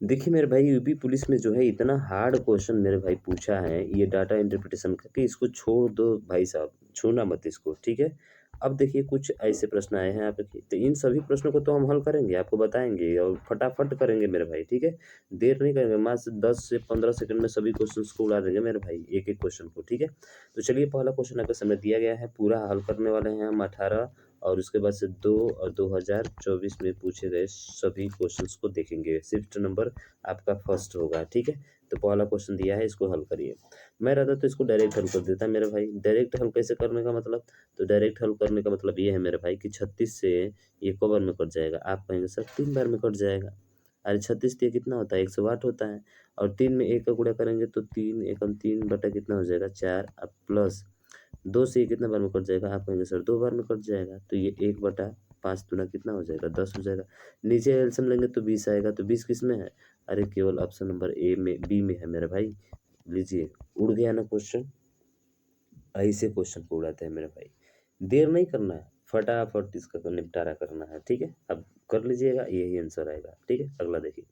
देखिए मेरे भाई यूपी पुलिस में जो है इतना हार्ड क्वेश्चन मेरे भाई पूछा है ये डाटा इंटरप्रिटेशन का कि इसको छोड़ दो भाई साहब, छूना मत इसको, ठीक है। अब देखिए कुछ ऐसे प्रश्न आए हैं आपके, तो इन सभी प्रश्नों को तो हम हल करेंगे, आपको बताएंगे और फटाफट करेंगे मेरे भाई, ठीक है। देर नहीं करेंगे, मात्र 10 से 15 सेकंड में सभी क्वेश्चन को उड़ा देंगे मेरे भाई, एक एक क्वेश्चन को, ठीक है। तो चलिए पहला क्वेश्चन आपके सामने दिया गया है, पूरा हल करने वाले हैं हम 18 और उसके बाद से 2 और 2024 में पूछे गए सभी क्वेश्चंस को देखेंगे। शिफ्ट नंबर आपका फर्स्ट होगा, ठीक है। तो पहला क्वेश्चन दिया है, इसको हल करिए। मैं रहता तो इसको डायरेक्ट हल कर देता मेरे भाई। डायरेक्ट हल कैसे करने का मतलब, तो डायरेक्ट हल करने का मतलब ये है मेरे भाई कि 36 से ये क बार में कट जाएगा। आप कहेंगे सर 3 बार में कट जाएगा। अरे 36 से कितना होता है, 108 होता है। और 3 में 1 का गुणा करेंगे तो 3 एकम 3 बटा कितना हो जाएगा 4, अब प्लस 2 से ये कितना बार में कट जाएगा, आप कहेंगे सर 2 बार में कट जाएगा। तो ये 1/5 दूना कितना हो जाएगा 10 हो जाएगा। नीचे एलसीएम लेंगे तो 20 आएगा, तो 20 किस में है, अरे केवल ऑप्शन नंबर ए में, बी में है मेरे भाई। लीजिए उड़ गया ना क्वेश्चन। ऐसे क्वेश्चन को उड़ाते हैं मेरे भाई। देर नहीं करना है, फटाफट इसका निपटारा करना है, ठीक है। अब कर लीजिएगा, यही आंसर आएगा, ठीक है। अगला देखिए।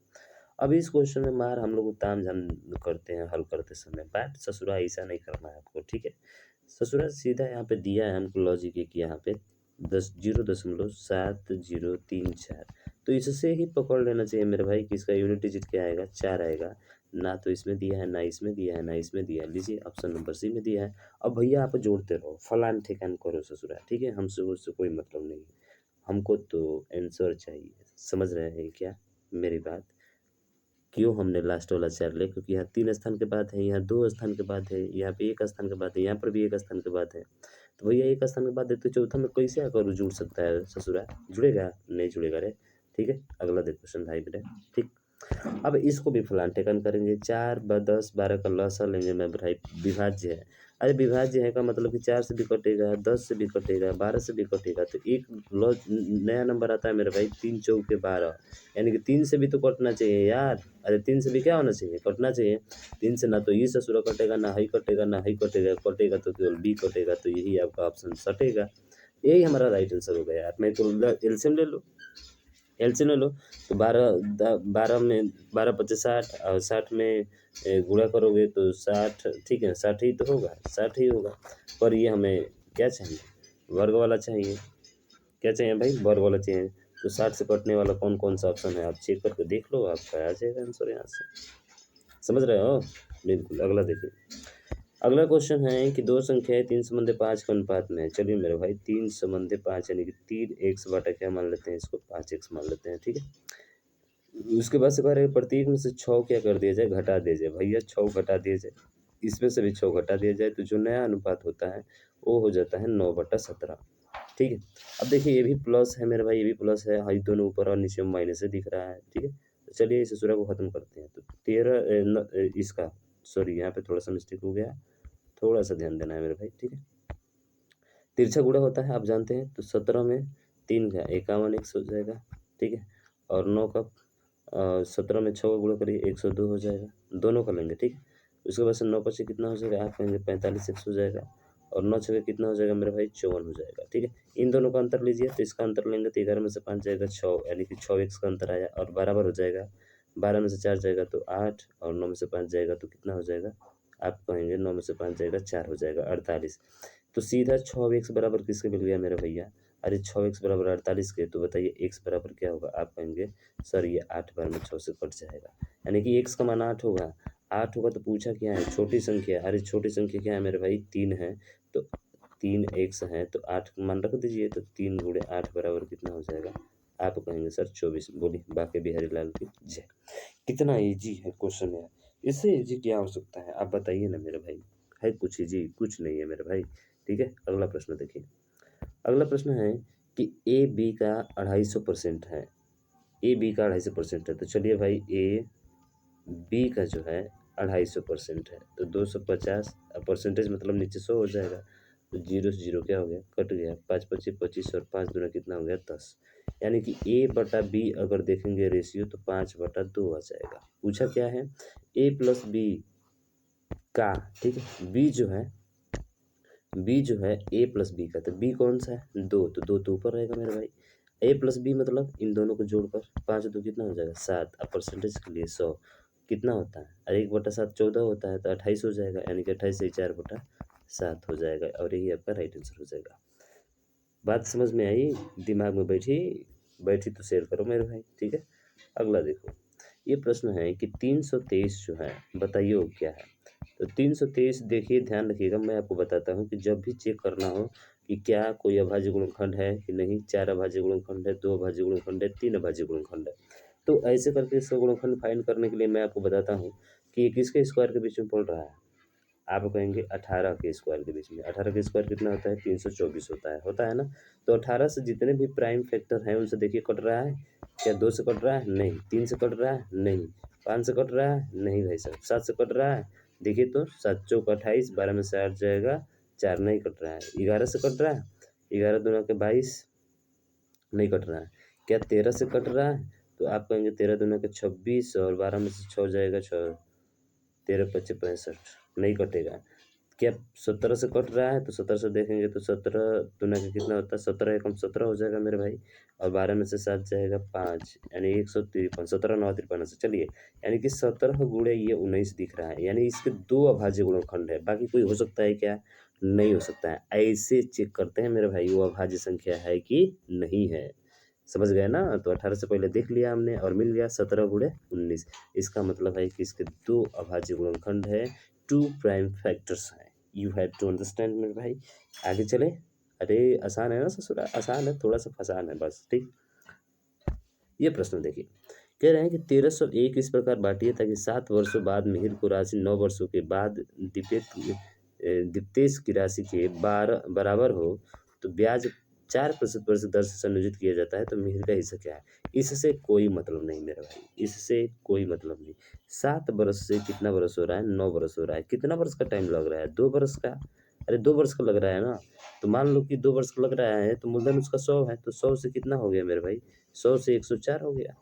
अब इस क्वेश्चन में मार हम लोग तामझाम करते हैं हल करते समय, बात ससुरा ऐसा नहीं करना है आपको, ठीक है। ससुरा सीधा यहाँ पे दिया है हमको लॉजिक एक यहाँ पे 0.7034, तो इससे ही पकड़ लेना चाहिए मेरे भाई कि इसका यूनिट डिजिट क्या आएगा 4 आएगा। ना तो इसमें दिया है, ना इसमें दिया है, ना इसमें दिया है। लीजिए ऑप्शन नंबर सी में दिया है। अब भैया आप जोड़ते रहो, फलान ठिकान करो ससुरा, ठीक है। हमसे उससे कोई मतलब नहीं, हमको तो आंसर चाहिए। समझ रहे हैं क्या मेरी बात। क्यों हमने लास्ट वाला 4 लिया, क्योंकि यहाँ 3 स्थान के बाद है, यहाँ 2 स्थान के बाद है, यहाँ पे 1 स्थान के बाद है, यहाँ पर भी 1 स्थान के बाद है। तो भैया 1 स्थान के बाद है तो चौथा में कैसे आकर जुड़ सकता है ससुरा, जुड़ेगा नहीं जुड़ेगा रे, ठीक है। अगला देखो क्वेश्चन भाई बेटा, ठीक। अब इसको भी फलान ठिकान करेंगे, 4 ब 10 12 का लसा लेंगे मैं भाई, विभाज्य है। अरे विभाज्य है का मतलब कि 4 से भी कटेगा, 10 से भी कटेगा, 12 से भी कटेगा, तो एक नया नंबर आता है मेरे भाई 3 चौके 12, यानी कि 3 से भी तो कटना चाहिए यार। अरे 3 से भी क्या होना चाहिए, कटना चाहिए। 3 से ना तो ये ससुरा कटेगा, ना ही कटेगा, ना ही कटेगा, कटेगा तो केवल बी कटेगा, तो यही आपका ऑप्शन सटेगा। यही हमारा राइट आंसर होगा यार। मैं तो एलसीएम ले लो, एलसीएम ले लो। तो 12 में 12 पच्चीस 60 और 60 में गुणा करोगे तो 60, ठीक है 60 ही तो होगा, 60 ही होगा। पर ये हमें क्या चाहिए, वर्ग वाला चाहिए। क्या चाहिए भाई, वर्ग वाला चाहिए। तो 60 से कटने वाला कौन कौन सा ऑप्शन है आप चेक करके देख लो, आपका आ जाएगा आंसर यहाँ से। समझ रहे हो, बिल्कुल। अगला देखिए। अगला क्वेश्चन है कि दो संख्याएं 3 संबंधी 5 के अनुपात में है। चलिए मेरे भाई 3 संबंधी 5 यानी कि 3x बटा क्या मान लेते हैं, इसको 5x मान लेते हैं, ठीक है। उसके बाद से कह रहे हैं प्रत्येक में से 6 क्या कर दिया जाए, घटा दिया जाए। भैया 6 घटा दिया जाए, इसमें से भी 6 घटा दिया जाए, तो जो नया अनुपात होता है वो हो जाता है 9/17, ठीक है। अब देखिए ये भी प्लस है मेरे भाई, ये भी प्लस है, हाई दोनों ऊपर और नीचे में माइनस से दिख रहा है, ठीक है। तो चलिए इस सूत्र को खत्म करते हैं। तो 13 इसका, सॉरी यहाँ पे थोड़ा सा मिस्टेक हो गया, थोड़ा सा ध्यान देना है मेरे भाई, ठीक है। तिरछा गुणा होता है आप जानते हैं, तो 17 में 3 का 51 एक्स हो जाएगा, ठीक है। और 9 का 17 में 6 का गुणा करिए 102 हो जाएगा, दोनों का लेंगे, ठीक है। उसके बाद से 9 पचे कितना हो जाएगा, आप कहेंगे 45 एक्स हो जाएगा। और 9 छः कितना हो जाएगा मेरे भाई 54 हो जाएगा, ठीक है। इन दोनों का अंतर लीजिए, तो इसका अंतर लेंगे तो 11 में से 5 जाएगा 6, यानी कि 6 एक्स का अंतर आया और बराबर हो जाएगा। 12 में से 4 जाएगा तो 8 और 9 में से 5 जाएगा तो कितना हो जाएगा, आप कहेंगे 9 में से 5 जाएगा 4 हो जाएगा 48। तो सीधा 6x बराबर किसके मिल गया मेरे भैया, अरे 6x बराबर 48 के, तो बताइए x बराबर क्या होगा, आप कहेंगे सर ये 8 बार में 6 से कट जाएगा, यानी कि x का मान 8 होगा। 8 होगा तो पूछा क्या है, छोटी संख्या। अरे छोटी संख्या क्या है मेरे भाई 3 है, तो 3x है तो 8 का मान रख दीजिए, तो 3 गुणे 8 बराबर कितना हो जाएगा, आप कहेंगे सर 24। बोली बाके बिहारी लाल की जय। कितना इजी है क्वेश्चन यार, इससे इजी क्या हो सकता है आप बताइए ना मेरे भाई। है कुछ इजी, कुछ नहीं है मेरे भाई, ठीक है। अगला प्रश्न देखिए। अगला प्रश्न है कि ए बी का 250% है, ए बी का 250% है। तो चलिए भाई ए बी का जो है 250% है, तो 250 परसेंटेज मतलब नीचे 100 हो जाएगा। तो जीरो से जीरो क्या हो गया, कट गया। 5 पच्चीस 25 और 5 दूना कितना हो गया 10, यानी कि ए बटा बी अगर देखेंगे रेशियो तो 5/2 आ जाएगा। पूछा क्या है, ए प्लस बी का, ठीक है। बी जो है ए प्लस बी का, तो बी कौन सा है 2, तो 2 तो ऊपर रहेगा मेरे भाई। ए प्लस बी मतलब इन दोनों को जोड़कर 5 दो कितना हो जाएगा 7। अब परसेंटेज के लिए 100 कितना होता है, अरे 1/7 14 होता है तो 28 हो जाएगा, यानी कि 28 से 4/7 हो जाएगा और यही आपका राइट आंसर हो जाएगा। बात समझ में आई, दिमाग में बैठी बैठी तो शेयर करो मेरे भाई, ठीक है। अगला देखो, ये प्रश्न है कि 323 जो है बताइए वो क्या है। तो 323 देखिए ध्यान रखिएगा, मैं आपको बताता हूँ कि जब भी चेक करना हो कि क्या कोई अभाज्य गुणनखंड है कि नहीं, 4 अभाज्य गुणनखंड है, 2 अभाज्य गुणनखंड है, 3 अभाज्य गुणनखंड है, तो ऐसे करके इसका गुणनखंड फाइंड करने के लिए मैं आपको बताता हूँ कि ये किसके स्क्वायर के बीच में पड़ रहा है। आप कहेंगे 18 के स्क्वायर के बीच में, 18 का स्क्वायर कितना होता है 324 होता है ना। तो 18 से जितने भी प्राइम फैक्टर हैं उनसे देखिए कट रहा है क्या, 2 से कट रहा है नहीं, 3 से कट रहा है नहीं, 5 से कट रहा है नहीं भाई साहब, 7 से कट रहा है, देखिए तो 7 चौक 28, 12 में से 8 जाएगा 4, नहीं कट रहा है। 11 से कट रहा है, 11 दूना के 22, नहीं कट रहा है। क्या 13 से कट रहा है, तो आप कहेंगे 13 दूना के 26 और 12 में से 6 जाएगा 6, 13 पच्चे 65, नहीं कटेगा। क्या 17 से कट रहा है, तो 17 से देखेंगे तो 17 दुना का कितना होता है, 17 एकम 17 हो जाएगा मेरे भाई, और 12 में से 7 जाएगा 5, यानी 153, 17 9 53 से चलिए, यानी कि 17 गुणे ये 19 दिख रहा है, यानी इसके 2 अभाज्य गुणनखंड है, बाकी कोई हो सकता है क्या, नहीं हो सकता है। ऐसे चेक करते हैं मेरे भाई वो अभाज्य संख्या है कि नहीं है, समझ गए ना। तो 18 से पहले देख लिया हमने और मिल गया 17 गुणे 19, इसका मतलब है कि इसके 2 अभाज्य गुणनखंड है, 2 प्राइम फैक्टर्स हैं। यू हैव टू अंडरस्टैंड मेरे भाई। आगे चले, अरे आसान है ना ससुरा, आसान है, थोड़ा सा फसान है बस, ठीक। ये प्रश्न देखिए, कह रहे हैं कि 1301 इस प्रकार बांटिए ताकि 7 वर्षों बाद मिहिर को राशि 9 वर्षों के बाद दिप्तेश की राशि के बराबर हो, तो ब्याज 4% प्रतिशत दर से संयोजित किया जाता है, तो मिहिर का हिस्सा क्या है। इससे कोई मतलब नहीं मेरा भाई, इससे कोई मतलब नहीं। 7 वर्ष से कितना वर्ष हो रहा है, 9 वर्ष हो रहा है, कितना वर्ष का टाइम लग रहा है, 2 वर्ष का, अरे 2 वर्ष का लग रहा है ना। तो मान लो कि 2 वर्ष का लग रहा है तो मूलधन उसका 100 है, तो 100 से कितना हो गया मेरे भाई, 100 से 104 हो गया,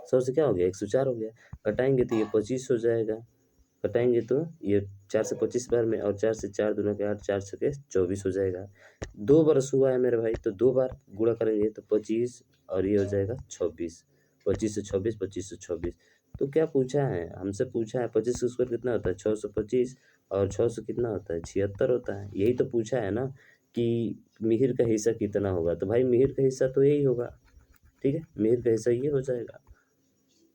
100 से क्या हो गया 104 हो गया, कटाएंगे तो ये 25 हो जाएगा, कटाएंगे तो ये 4 से 25 बार में, और 4 से 4 दूना के 8, 4 छके 24 हो जाएगा। 2 बरस हुआ है मेरे भाई, तो 2 बार गुणा करेंगे तो 25 और ये हो जाएगा 26, 25 से 26, 25 से 26। तो क्या पूछा है हमसे, पूछा है 25 का स्क्वायर कितना होता है 625, और 6 से कितना होता है 76 होता है, यही तो पूछा है ना कि मिहिर का हिस्सा कितना होगा। तो भाई मिहिर का हिस्सा तो यही होगा, ठीक है, मिहिर का हिस्सा ये हो जाएगा,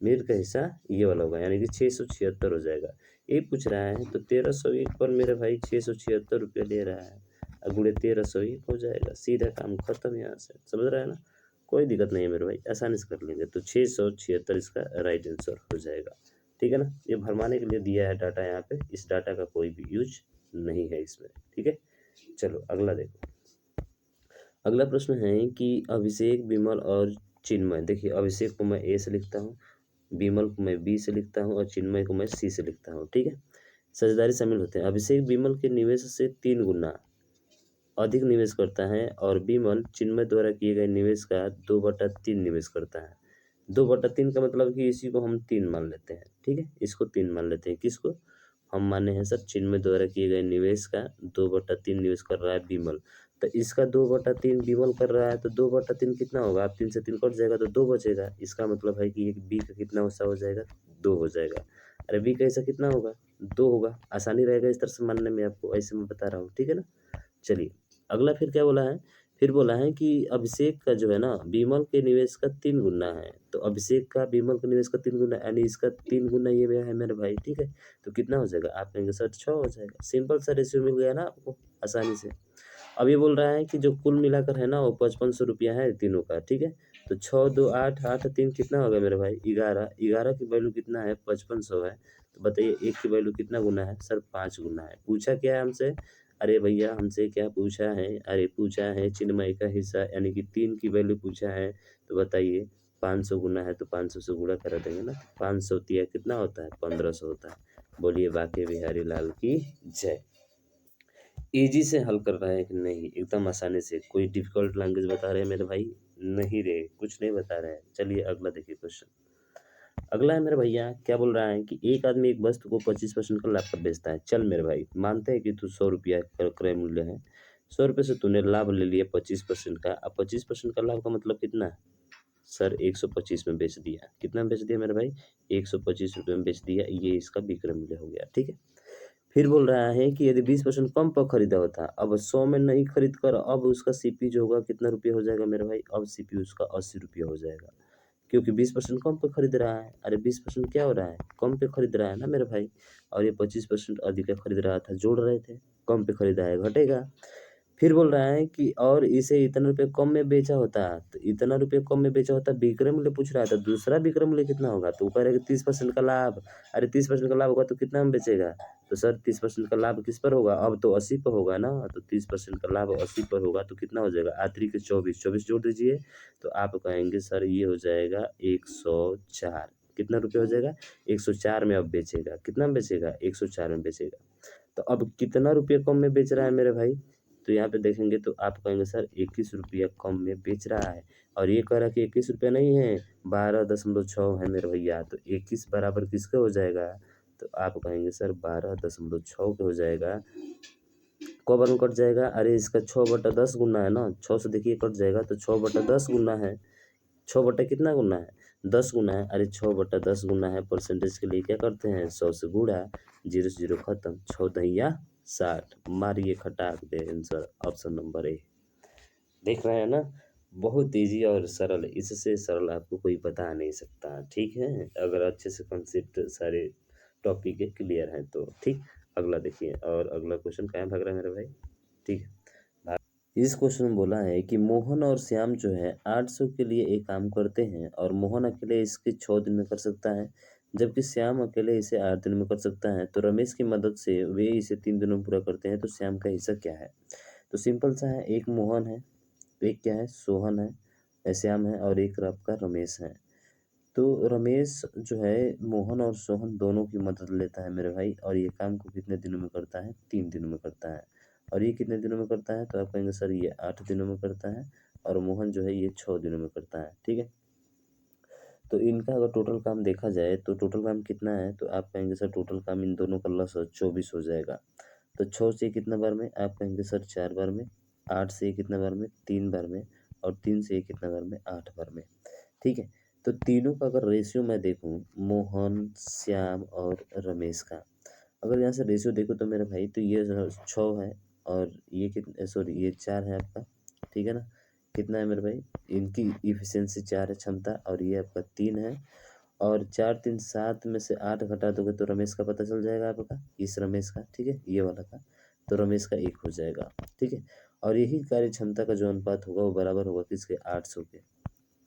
मिहिर का हिस्सा ये वाला होगा, यानी कि 676 हो जाएगा। ये पूछ रहा है तो 1301 पर मेरे भाई 676 रुपये ले रहा है, और गुणे 1301 हो जाएगा, सीधा काम खत्म यहाँ से, समझ रहा है ना। कोई दिक्कत नहीं है मेरे भाई, आसानी से कर लेंगे, तो 676 इसका राइट आंसर हो जाएगा, ठीक है ना। ये भरमाने के लिए दिया है डाटा यहाँ पे, इस डाटा का कोई भी यूज नहीं है इसमें, ठीक है। चलो अगला देखो, अगला प्रश्न है कि अभिषेक विमल और चिन्मय, देखिए अभिषेक को मैं ए से लिखता हूँ, विमल को मैं बी से लिखता हूँ और चिन्मय को मैं सी से लिखता हूँ, ठीक है। साझेदारी शामिल होते हैं, अभिषेक विमल के निवेश से 3 गुना अधिक निवेश करता है और विमल चिन्मय द्वारा किए गए निवेश का 2/3 निवेश करता है। 2/3 का मतलब कि इसी को हम 3 मान लेते हैं, ठीक है, इसको 3 मान लेते हैं, किसको हम माने हैं सर, चिन्मय द्वारा किए गए निवेश का 2/3 निवेश कर रहा है विमल, तो इसका 2/3 विमल कर रहा है, तो 2/3 कितना होगा, आप 3 से 3 कट जाएगा तो 2 बचेगा, इसका मतलब है कि ये बी का कितना हिस्सा हो जाएगा 2 हो जाएगा। अरे बी का हिस्सा कितना होगा 2 होगा, आसानी रहेगा इस तरह से मानने में, आपको ऐसे मैं बता रहा हूँ, ठीक है ना। चलिए अगला फिर क्या बोला है, फिर बोला है कि अभिषेक का जो है ना विमल के निवेश का 3 गुना है, तो अभिषेक का विमल के निवेश का 3 गुना, यानी इसका 3 गुना ये है मेरे भाई, ठीक है। तो कितना हो जाएगा, आप कहेंगे सर 6 हो जाएगा, सिंपल सा रेशियो मिल गया ना आपको आसानी से। अब ये बोल रहा है कि जो कुल मिलाकर है ना वो 5500 रुपया है तीनों का, ठीक है। तो 6 2 8 8 3 कितना हो गया मेरे भाई 11, 11 की वैल्यू कितना है 5500 है, तो बताइए एक की वैल्यू कितना गुना है सर 5 गुना है। पूछा क्या है हमसे, अरे भैया हमसे क्या पूछा है, अरे पूछा है चिन्मय का हिस्सा, यानी कि 3 की वैल्यू पूछा है, तो बताइए 500 गुना है तो 500 से गुणा करा देंगे ना, 500 तिया कितना होता है 1500 होता है। बोलिए बाके बिहारी लाल की जय। इजी से हल कर रहा है कि नहीं, एकदम आसानी से, कोई डिफिकल्ट लैंग्वेज बता रहे हैं मेरे भाई, नहीं रे कुछ नहीं बता रहे हैं। चलिए अगला देखिए क्वेश्चन, अगला है मेरे भैया, क्या बोल रहा है कि एक आदमी एक वस्तु को 25% का लाभ पर बेचता है, चल मेरे भाई मानते हैं कि तू 100 रुपया का क्रय मूल्य है, 100 रुपये से तूने लाभ ले लिया 25% का। अब 25% का लाभ का मतलब कितना है सर? 125 में बेच दिया। कितना में बेच दिया मेरे भाई? 125 रुपये में बेच दिया। ये इसका विक्रय मूल्य हो गया। ठीक है, फिर बोल रहा है कि यदि 20% कम पर खरीदा हुआ था, अब 100 में नहीं खरीद कर अब उसका सीपी जो होगा कितना रुपये हो जाएगा मेरे भाई? अब सीपी उसका 80 रुपये हो जाएगा, क्योंकि 20% कम पे खरीद रहा है। अरे 20% क्या हो रहा है? कम पे खरीद रहा है ना मेरे भाई, और ये 25% अधिक खरीद रहा था, जोड़ रहे थे, कम पे खरीदा है, घटेगा। फिर बोल रहा है कि और इसे इतने रुपए कम में बेचा होता, तो इतना रुपये कम में बेचा होता, विक्रय मूल्य पूछ रहा था, दूसरा विक्रय मूल्य कितना होगा? तो वो कह रहा है कि 30% का लाभ। अरे 30% का लाभ होगा तो कितना में बेचेगा? तो सर 30% का लाभ किस पर होगा? अब तो 80 पर होगा ना, तो 30% का लाभ 80 पर होगा तो कितना हो जाएगा? आखिरी के 24 जोड़ दीजिए, तो आप कहेंगे सर ये हो जाएगा 104। कितना रुपये हो जाएगा? 104 में अब बेचेगा। कितना में बेचेगा? 104 में बेचेगा। तो अब कितना रुपये कम में बेच रहा है मेरे भाई? तो यहाँ पे देखेंगे तो आप कहेंगे सर 21 रुपया कम में बेच रहा है, और ये कह रहा है कि 21 रुपया नहीं है, 12.6 है मेरे भैया। तो 21 बराबर किसका हो जाएगा? तो आप कहेंगे सर 12.6 के हो जाएगा। कौ बार में कट जाएगा? अरे इसका 6/10 गुना है ना, 6 से देखिए कट जाएगा, तो 6/10 गुना है। 6 बटा कितना गुना है? 10 गुना है। अरे 6/10 गुना है, परसेंटेज के लिए क्या करते हैं? 100 से गुणा, 0 से 0 खत्म, 6 दहिया 60। मारिए खटाक दे आंसर, ऑप्शन नंबर ए। देख रहे हैं ना, बहुत ईजी और सरल है, इससे सरल आपको कोई बता नहीं सकता। ठीक है, अगर अच्छे से कंसेप्ट सारे टॉपिक के क्लियर हैं तो। ठीक, अगला देखिए, और अगला क्वेश्चन कहाँ भाग रहा है मेरे भाई? ठीक है, इस क्वेश्चन में बोला है कि मोहन और श्याम जो है 800 के लिए एक काम करते हैं, और मोहन अकेले इसके 6 दिन में कर सकता है, जबकि श्याम अकेले इसे 8 दिन में कर सकता है। तो रमेश की मदद से वे इसे 3 दिनों में पूरा करते हैं, तो श्याम का हिस्सा क्या है? तो सिंपल सा है, एक मोहन है, एक क्या है? सोहन है, श्याम है, और एक आपका रमेश है। तो रमेश जो है मोहन और सोहन दोनों की मदद लेता है मेरे भाई, और ये काम को कितने दिनों में करता है? 3 दिनों में करता है। और ये कितने दिनों में करता है? तो आप कहेंगे सर ये 8 दिनों में करता है, और मोहन जो है ये 6 दिनों में करता है। ठीक है, तो इनका अगर टोटल काम देखा जाए तो टोटल काम कितना है? तो आप कहेंगे सर टोटल काम इन दोनों का लस 24 हो जाएगा। तो 6 से कितना बार में? आप कहेंगे सर 4 बार में। 8 से कितना बार में? 3 बार में। और 3 से कितना बार में? 8 बार में। ठीक है, तो तीनों का अगर रेशियो मैं देखूं, मोहन, श्याम और रमेश का, अगर यहाँ से रेशियो देखो तो मेरे भाई, तो ये 6 है, और ये कितना, सॉरी ये 4 है आपका। ठीक है ना, कितना है मेरे भाई? इनकी इफिशियंसी 4 है, क्षमता, और ये आपका 3 है। और 4 3 7 में से 8 घटा दोगे तो रमेश का पता चल जाएगा आपका, इस रमेश का। ठीक है, ये वाला का, तो रमेश का 1 हो जाएगा। ठीक है, और यही कार्य क्षमता का जो अनुपात होगा वो बराबर होगा किसके? 800 के।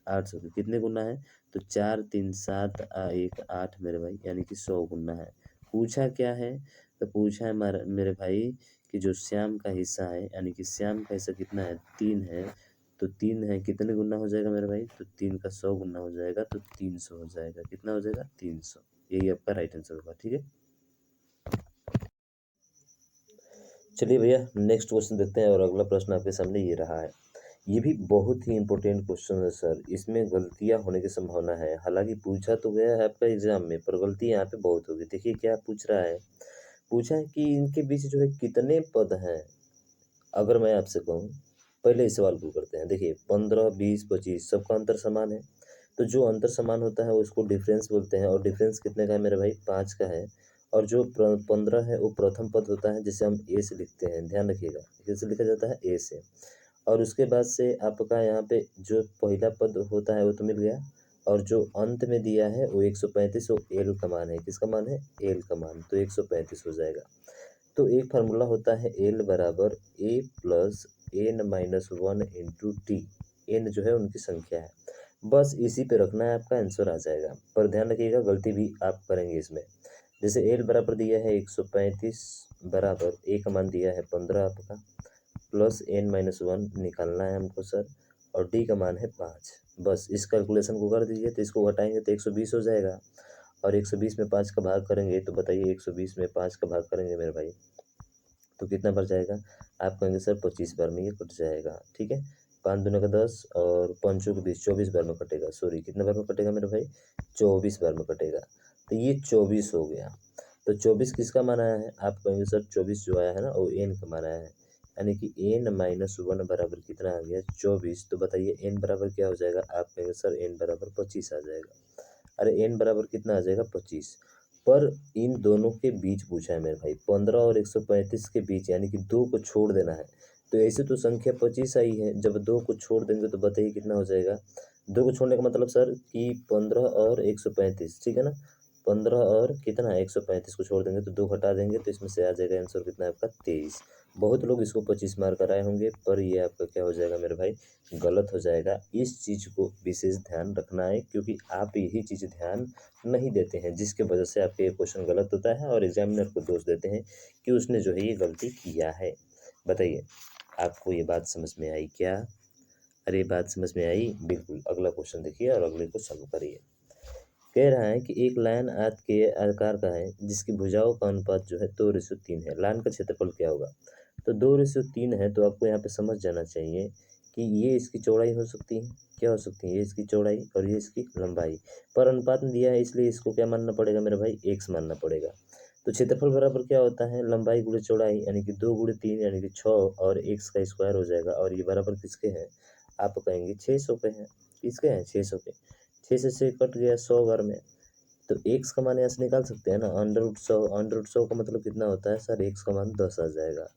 800 के कितने गुना है? तो 4 3 7 1 8 मेरे भाई, यानी कि 100 गुना है। पूछा क्या है? तो पूछा है मेरे भाई कि जो श्याम का हिस्सा है, यानी कि श्याम का हिस्सा कितना है? 3 है। तो 3 है, कितने गुना हो जाएगा मेरे भाई? तो 3 का 100 गुना हो जाएगा, तो 300 हो जाएगा। कितना हो जाएगा? 300। यही आपका राइट आंसर होगा। ठीक है, चलिए भैया नेक्स्ट क्वेश्चन देखते हैं, और अगला प्रश्न आपके सामने ये रहा है। ये भी बहुत ही इंपॉर्टेंट क्वेश्चन है सर, इसमें गलतियां होने की संभावना है। हालांकि पूछा तो गया है आपका एग्जाम में, पर गलती यहाँ पे बहुत होगी। देखिए क्या पूछ रहा है, पूछा है कि इनके बीच जो है कितने पद हैं। अगर मैं आपसे कहूँ, पहले इस सवाल को करते हैं। देखिए 15 20 25 सबका अंतर समान है, तो जो अंतर समान होता है उसको डिफरेंस बोलते हैं, और डिफरेंस कितने का है मेरे भाई? 5 का है। और जो 15 है वो प्रथम पद होता है, जिसे हम ए से लिखते हैं, ध्यान रखिएगा, कैसे लिखा जाता है? ए से। और उसके बाद से आपका यहाँ पे जो पहला पद होता है वो तो मिल गया, और जो अंत में दिया है वो 135, वो एल का मान है। किसका मान है? एल का मान, तो 135 हो जाएगा। तो एक फार्मूला होता है एल बराबर a plus n minus 1 into t. N जो है उनकी संख्या है, बस इसी पे रखना है, आपका आंसर आ जाएगा। पर ध्यान रखिएगा गलती भी आप करेंगे इसमें। जैसे एल बराबर दिया है 135 बराबर ए का मान दिया है 15 आपका, प्लस एन माइनस 1 निकालना है हमको सर, और डी का मान है 5। बस इस कैलकुलेशन को कर दीजिए, तो इसको घटाएंगे तो 120 हो जाएगा, और 120 में 5 का भाग करेंगे तो बताइए 120 में 5 का भाग करेंगे मेरे भाई तो कितना बढ़ जाएगा? आप कहेंगे सर 25 बार में ये कट जाएगा। ठीक है, 5 दूनी का 10 और 5 के 20, 24 बार में कटेगा। सॉरी कितने बार में कटेगा मेरे भाई? 24 बार में कटेगा। तो ये 24 हो गया। तो 24 किसका मान आया है? आप कहेंगे सर 24 जो आया है ना वो एन का मान आया है, यानी कि n-1 बराबर कितना आ गया 24। तो बताइए n बराबर क्या हो जाएगा, आप कहेंगे सर n बराबर 25 आ जाएगा। अरे n बराबर कितना आ जाएगा 25। पर इन दोनों के बीच पूछा है मेरे भाई, 15 और 135 के बीच, यानी कि 2 को छोड़ देना है। तो ऐसे तो संख्या 25 आई है, जब 2 को छोड़ देंगे तो बताइए कितना हो जाएगा। 2 को छोड़ने का मतलब सर कि 15 और 135, ठीक है ना। 15 और कितना 135 को छोड़ देंगे तो 2 घटा देंगे, तो इसमें से आ जाएगा आंसर कितना है आपका 23। बहुत लोग इसको 25 मार्क कराए होंगे, पर ये आपका क्या हो जाएगा मेरे भाई, गलत हो जाएगा। इस चीज़ को विशेष ध्यान रखना है, क्योंकि आप यही चीज़ ध्यान नहीं देते हैं, जिसके वजह से आपके ये क्वेश्चन गलत होता है और एग्जामिनर को दोष देते हैं कि उसने जो है ये गलती किया है। बताइए आपको ये बात समझ में आई क्या? अरे ये बात समझ में आई? बिल्कुल। अगला क्वेश्चन देखिए और अगले को सॉल्व करिए। कह रहा है कि एक लाइन आयत के आकार का है जिसकी भुजाओं का अनुपात जो है 2:3 है। लाइन का क्षेत्रफल क्या होगा? तो 2:3 है, तो आपको यहाँ पे समझ जाना चाहिए कि ये इसकी चौड़ाई हो सकती है। क्या हो सकती है? ये इसकी चौड़ाई और ये इसकी लंबाई। पर अनुपात में दिया है, इसलिए इसको क्या मानना पड़ेगा मेरे भाई, x मानना पड़ेगा। तो क्षेत्रफल बराबर क्या होता है, लंबाई गुणे चौड़ाई, यानी कि 2 × 3 यानी कि 6 और x का स्क्वायर हो जाएगा। और ये बराबर किसके हैं, आप कहेंगे 600 के हैं। किसके हैं? 600 के। 6 से 6 कट गया 100 बार में, तो x का मान यहाँ से निकाल सकते हैं ना, √100। √100 का मतलब कितना होता है सर, x का मान 10 आ जाएगा।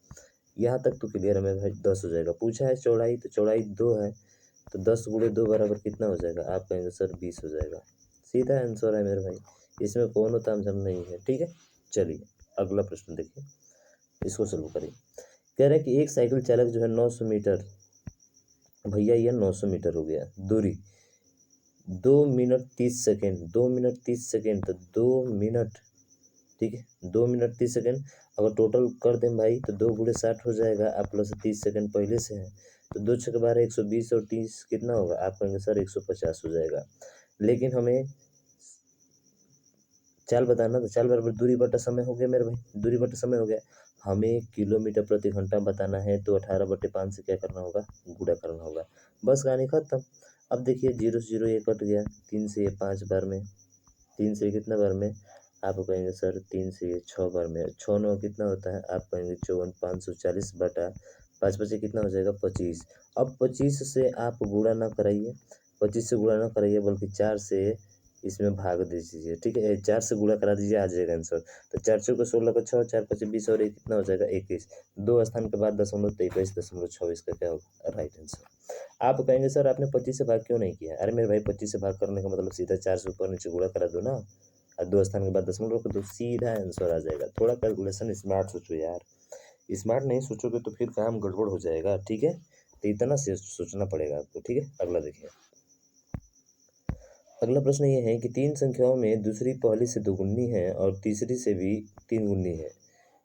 यहाँ तक तो क्लियर है मेरे भाई, 10 हो जाएगा। पूछा है चौड़ाई, तो चौड़ाई 2 है, तो 10 × 2 बराबर कितना हो जाएगा, आप कहेंगे सर 20 हो जाएगा। सीधा आंसर है मेरे भाई, इसमें कोनो तामझाम नहीं है, ठीक है। चलिए अगला प्रश्न देखिए, इसको सॉल्व करिए। कह रहा है कि एक साइकिल चालक जो है 900 मीटर, भैया ये 900 मीटर हो गया दूरी, 2 मिनट 30 सेकेंड, 2 मिनट 30 सेकेंड, तो 2 मिनट, ठीक है, 2 मिनट 30 सेकेंड अगर टोटल कर दें भाई, तो 2 × 60 हो जाएगा, आप प्लस 30 सेकेंड पहले से है, तो 2 × 6 = 12, 120 और 30 कितना होगा, आप कहेंगे सर 150 हो जाएगा। लेकिन हमें चाल बताना, तो चाल बराबर दूरी बटा समय हो गया मेरे भाई, दूरी बटा समय हो गया। हमें किलोमीटर प्रति घंटा बताना है, तो 18/5 से क्या करना होगा, गुणा करना होगा। बस कहानी खत्म। अब देखिए 0 से 0 ये कट गया, 3 से ये 5 बार में, 3 से कितना बार में, आप कहेंगे सर 3 से ये 6 बार में, 6 9 कितना होता है, आप कहेंगे 54, 540 बटा 5 5 कितना हो जाएगा 25। अब 25 से आप गुणा ना कराइए, 25 से गुणा ना कराइए, बल्कि 4 से इसमें भाग दे दीजिए, ठीक है, 4 से गुणा करा दीजिए, आ जाएगा आंसर। तो 4 चौके 16 का 6, 4 5 20 और 1 कितना हो जाएगा 21। 2 स्थान के बाद दशमलव, तो 21.26 का क्या होगा राइट आंसर। आप कहेंगे सर आपने 25 से भाग क्यों नहीं किया? अरे मेरे भाई 25 से भाग करने का मतलब सीधा 4 से ऊपर नीचे गुणा करा दो ना, और 2 स्थान के बाद दशमलव रख दो, सीधा आंसर आ जाएगा। थोड़ा कैलकुलेशन स्मार्ट सोचो यार, स्मार्ट नहीं सोचोगे तो फिर काम गड़बड़ हो जाएगा, ठीक है। तो इतना से सोचना पड़ेगा आपको, ठीक है। अगला देखिए, अगला प्रश्न ये है कि 3 संख्याओं में दूसरी पहली से दोगुनी है और तीसरी से भी 3 गुनी है।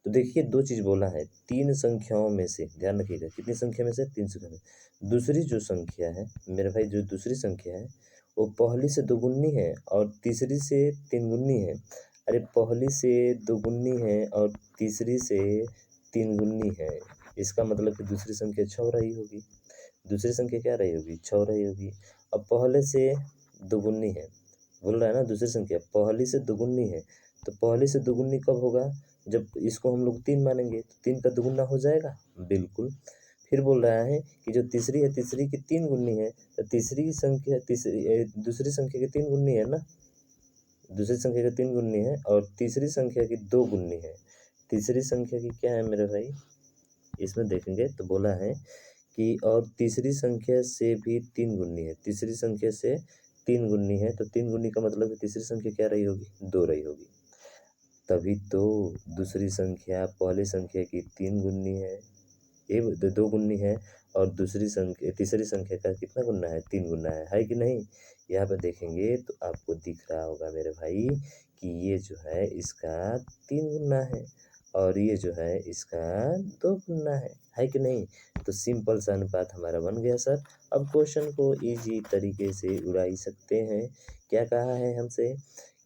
तो देखिए 2 चीज़ बोला है, 3 संख्याओं में से, ध्यान रखिएगा कितनी संख्या में से, 3 संख्या में। दूसरी जो संख्या है मेरे भाई, जो दूसरी संख्या है वो पहली से दोगुनी है और तीसरी से 3 गुनी है। अरे पहली से दोगुनी है और तीसरी से 3 गुनी है, इसका मतलब कि दूसरी संख्या 6 रही होगी। दूसरी संख्या क्या रही होगी, 6 रही होगी। अब पहले से दोगुनी है, बोल रहा है ना, दूसरी संख्या पहली से दोगुनी है, तो पहली से दोगुनी कब होगा, जब इसको हम लोग 3 मानेंगे, तो 3 का दुगुना हो जाएगा, बिल्कुल। फिर बोल रहा है कि जो तीसरी है, तीसरी की 3 गुनी है, तो तीसरी संख्या दूसरी संख्या की 3 गुनी है ना, दूसरी संख्या की 3 गुनी है और तीसरी संख्या की 2 गुनी है। तीसरी संख्या की क्या है मेरे भाई, इसमें देखेंगे तो बोला है कि और तीसरी संख्या से भी 3 गुनी है, तीसरी संख्या से 3 गुनी है, तो 3 गुनी का मतलब है तीसरी संख्या क्या रही होगी, 2 रही होगी। तभी तो दूसरी संख्या पहली संख्या की 3 गुनी है, ये 2 गुनी है, और दूसरी संख्या तीसरी संख्या का कितना गुना है, 3 गुना है कि नहीं। यहाँ पर देखेंगे तो आपको दिख रहा होगा मेरे भाई कि ये जो है इसका 3 गुना है और ये जो है इसका 2 गुना है कि नहीं। तो सिंपल सा अनुपात हमारा बन गया सर। अब क्वेश्चन को इजी तरीके से उड़ा ही सकते हैं। क्या कहा है हमसे,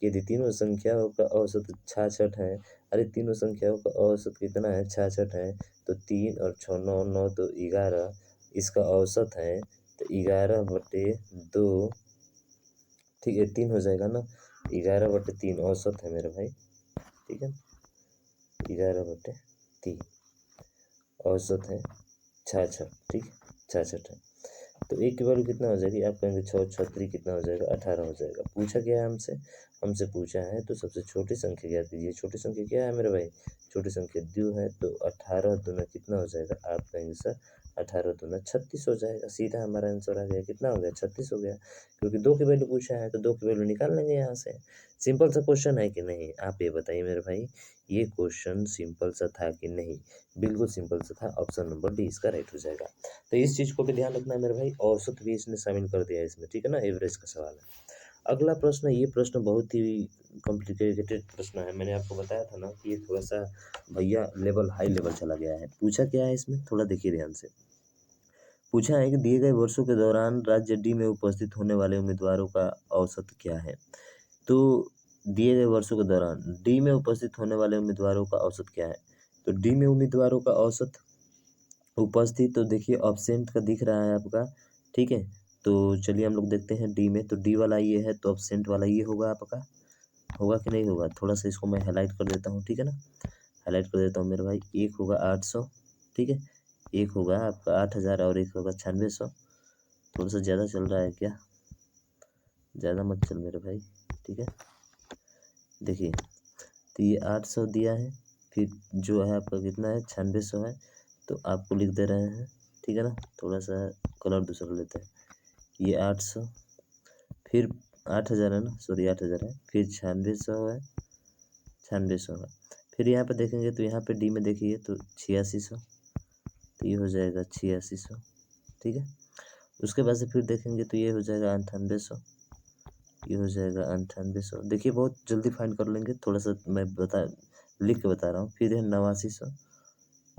यदि तीनों संख्याओं का औसत 66 है, अरे तीनों संख्याओं का औसत कितना है, 66 है, तो 3 और 6 9 9 तो 11, इसका औसत है, तो 11/2, ठीक है 3 हो जाएगा ना, 11/3 औसत है मेरे भाई, ठीक है 11/3 औसत है 66, ठीक है 66 है। तो एक की वैल्यू कितना हो जाएगी, आप कहेंगे 6 कितना हो जाएगा, 18 हो जाएगा। पूछा क्या है हमसे, हमसे पूछा है तो सबसे छोटी संख्या ज्ञात कीजिए। छोटी संख्या क्या है मेरे भाई, छोटी संख्या 2 है, तो 18 दूना कितना हो जाएगा, आप कहेंगे सर 18 दूना 36 हो जाएगा। सीधा हमारा आंसर आ गया, कितना हो गया 36 हो गया, क्योंकि 2 की वैल्यू पूछा है तो 2 की वैल्यू निकाल लेंगे यहाँ से। सिंपल सा क्वेश्चन है कि नहीं, आप ये बताइए मेरे भाई, ये क्वेश्चन सिंपल सा था कि नहीं। बिल्कुल सिंपल सा था, ऑप्शन नंबर डी इसका राइट हो जाएगा। तो इस चीज़ को भी ध्यान रखना है मेरे भाई, औसत भी इसने शामिल कर दिया है इसमें, ठीक है ना, एवरेज का सवाल है। अगला प्रश्न, ये प्रश्न बहुत ही कॉम्प्लिकेटेड प्रश्न है। मैंने आपको बताया था ना कि ये थोड़ा सा भैया लेवल हाई लेवल चला गया है। पूछा क्या है इसमें, थोड़ा देखिए ध्यान से। पूछा है कि दिए गए वर्षों के दौरान राज्य डी में उपस्थित होने वाले उम्मीदवारों का औसत क्या है। तो दिए गए वर्षों के दौरान डी में उपस्थित होने वाले उम्मीदवारों का औसत क्या है। तो डी में उम्मीदवारों का औसत उपस्थित, तो देखिए ऑब्सेंट का दिख रहा है आपका, ठीक है। तो चलिए हम लोग देखते हैं डी में, तो डी वाला ये है तो ऑब्सेंट वाला ये होगा आपका, होगा कि नहीं होगा। थोड़ा सा इसको मैं हाईलाइट कर देता हूँ, ठीक है ना, हाईलाइट कर देता हूँ मेरे भाई। एक होगा 800, ठीक है, एक होगा आपका 8000 और एक होगा 9600। थोड़ा सा ज़्यादा चल रहा है क्या, ज़्यादा मत चल मेरे भाई, ठीक है। देखिए तो ये 800 दिया है, फिर जो है आपका कितना है 9600 है, तो आपको लिख दे रहे हैं, ठीक है ना। थोड़ा सा कलर दूसरा लेते हैं, ये 800, फिर 8000 है ना, सॉरी 8000 है, फिर 9600 है, 9600 है। फिर यहाँ पे देखेंगे तो यहाँ पे डी में देखिए तो 8600, तो ये हो जाएगा 8600, ठीक है। उसके बाद से फिर देखेंगे तो ये हो जाएगा 9800, ये हो जाएगा 9800। देखिए बहुत जल्दी फाइंड कर लेंगे, थोड़ा सा मैं लिख के बता रहा हूँ। फिर है 8900,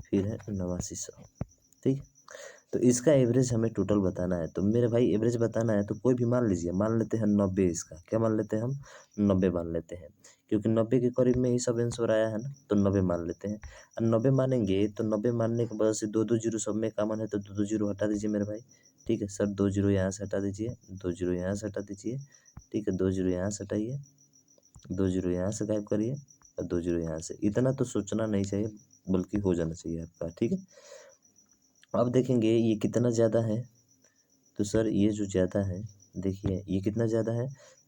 फिर है 8900, ठीक। तो इसका एवरेज हमें टोटल बताना है। तो मेरे भाई एवरेज बताना है तो कोई भी मान लीजिए, मान लेते हैं 90, इसका क्या मान लेते हैं हम, 90 मान लेते हैं, क्योंकि 90 के करीब में ही सब आंसर आया है ना, तो 90 मान लेते हैं। और 90 मानेंगे तो 90 मानने के वजह से 2 जीरो सब में कॉमन है, तो 2 जीरो हटा दीजिए मेरे भाई, ठीक है सर। 2 जीरो यहाँ से हटा दीजिए, 2 जीरो यहाँ से हटा दीजिए, ठीक है। 2 जीरो यहाँ से हटाइए, 2 जीरो यहाँ से गायब करिए, और 2 जीरो यहाँ से। इतना तो सोचना नहीं चाहिए, बल्कि हो जाना चाहिए आपका, ठीक है। अब देखेंगे ये कितना ज़्यादा है, तो सर ये जो ज़्यादा है, देखिए ये कितना ज़्यादा है,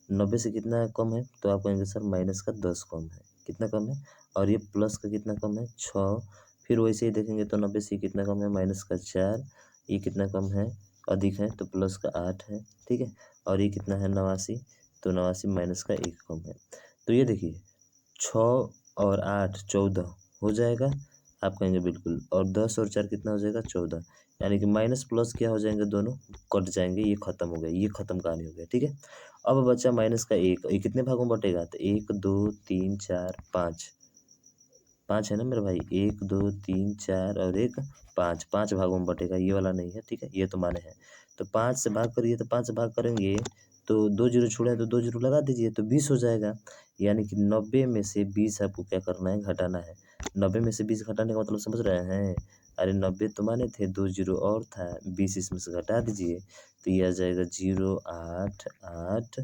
90 से कितना कम है, तो आप कहेंगे सर माइनस का 10 कम है, कितना कम है। और ये प्लस का कितना कम है, 6। फिर वैसे ही देखेंगे तो 90 से कितना कम है, माइनस का 4। ये कितना कम है, अधिक है, तो प्लस का 8 है, ठीक है। और ये कितना है 89, तो 89 माइनस का 1 कम है। तो ये देखिए 6 और 8 14 हो जाएगा, आप कहेंगे बिल्कुल। और 10 और 4 कितना हो जाएगा, 14। यानी कि माइनस प्लस क्या हो जाएंगे, दोनों कट जाएंगे, ये खत्म हो गया, ये खत्म कहानी हो गया, ठीक है। अब बचा माइनस का 1, ये कितने भागों में बटेगा, तो 1 2 3 4 5, 5 है ना मेरे भाई, 1 2 3 4 और 1 5, 5 भागों में बटेगा, ये वाला नहीं है, ठीक है, ये तो माने हैं। तो 5 से भाग करिए, तो 5 से भाग करेंगे तो 2 जीरो छुड़े तो 2 जीरो लगा दीजिए, तो 20 हो जाएगा। यानी कि 90 में से 20 आपको क्या करना है, घटाना है। 90 में से 20 घटाने का मतलब समझ रहे हैं, अरे 90 तो माने थे, 2 जीरो और था, 20 इसमें से घटा दीजिए, तो ये आ जाएगा 0 8 8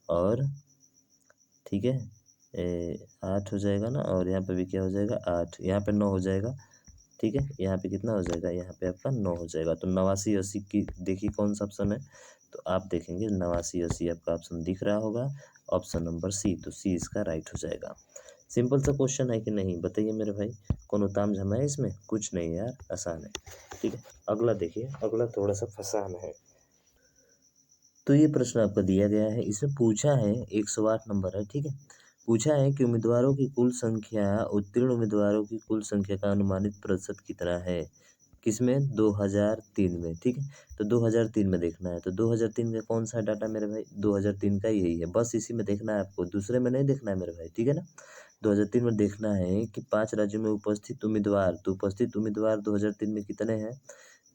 और, ठीक है, 8 हो जाएगा ना, और यहाँ पे भी क्या हो जाएगा 8, यहाँ पे 9 हो जाएगा, ठीक है। यहाँ पे कितना हो जाएगा, यहाँ पे आपका 9 हो जाएगा। तो 89 80 की देखिए कौन सा ऑप्शन है, तो आप देखेंगे 89 80 आपका ऑप्शन दिख रहा होगा, ऑप्शन नंबर सी, तो सी इसका राइट हो जाएगा। सिंपल सा क्वेश्चन है कि नहीं, बताइए मेरे भाई, कोनो ताम झाम है इसमें, कुछ नहीं यार, आसान है, ठीक है। अगला देखिए, अगला थोड़ा सा फसान है। तो ये प्रश्न आपका दिया गया है, इसमें पूछा है 108 नंबर है, ठीक है। पूछा है कि उम्मीदवारों की कुल संख्या, उत्तीर्ण उम्मीदवारों की कुल संख्या का अनुमानित प्रतिशत कितना है, किसमें, 2003 में, ठीक है। तो 2003 में देखना है, तो 2003 का कौन सा डाटा मेरे भाई, 2003 का यही है, बस इसी में देखना है आपको, दूसरे में नहीं देखना है मेरे भाई, ठीक है ना। 2003 में देखना है कि 5 राज्यों में उपस्थित उम्मीदवार, तो उपस्थित उम्मीदवार 2003 में कितने हैं,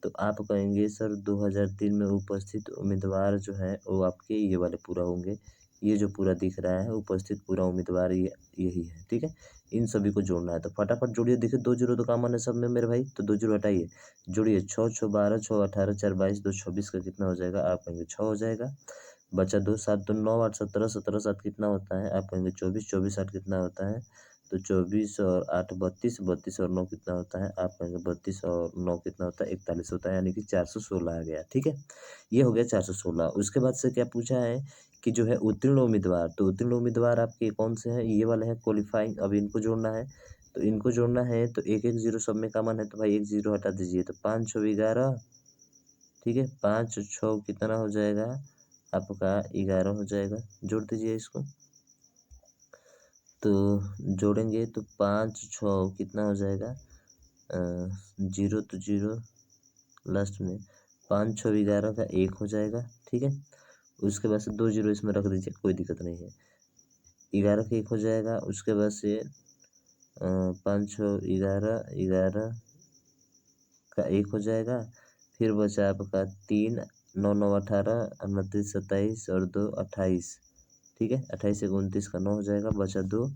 तो आप कहेंगे सर 2003 में उपस्थित उम्मीदवार जो हैं वो आपके ये वाले पूरा होंगे, ये जो पूरा दिख रहा है उपस्थित पूरा उम्मीदवार ये यही है, ठीक है। इन सभी को जोड़ना है, तो फटाफट जोड़िए। देखिए 2 जीरो तो कॉमन है सब में मेरे भाई, तो 2 जीरो हटाइए, जोड़िए 6 6 12 6 18 4 22 2 26 का कितना हो जाएगा, आप कहेंगे 6 हो जाएगा। बचा 2 7 2 9 8 17 17 7 कितना होता है, आप कहेंगे 24 24 8 कितना होता है, तो 24 और 8 32, 32 और 9 कितना होता है, आप कहेंगे 32 और 9 कितना होता है, 41 होता है, यानी कि 416 आ गया। ठीक है, ये हो गया 416। उसके बाद से क्या पूछा है कि जो है उत्तीर्ण उम्मीदवार, तो उत्तीर्ण उम्मीदवार आपके कौन से हैं, ये वाले हैं क्वालिफाइंग। अब इनको जोड़ना है, तो इनको जोड़ना है तो एक एक जीरो सब में कॉमन है, तो भाई एक जीरो हटा दीजिए, तो 5 6 11। ठीक है, 5 6 कितना हो जाएगा आपका, 11 हो जाएगा। जोड़ दीजिए इसको, तो जोड़ेंगे तो 5 6 कितना हो जाएगा, जीरो तो जीरो लास्ट में, 5 6 11 का 1 हो जाएगा। ठीक है, उसके बाद से 2 जीरो इसमें रख दीजिए, कोई दिक्कत नहीं है, 11 का 1 हो जाएगा। उसके बाद से 5 6 11, 11 का 1 हो जाएगा। फिर बचा आपका 3 9 9 18, 29 27 और 2 28। ठीक है, 28 से 29 का 9 हो जाएगा, बचा 2।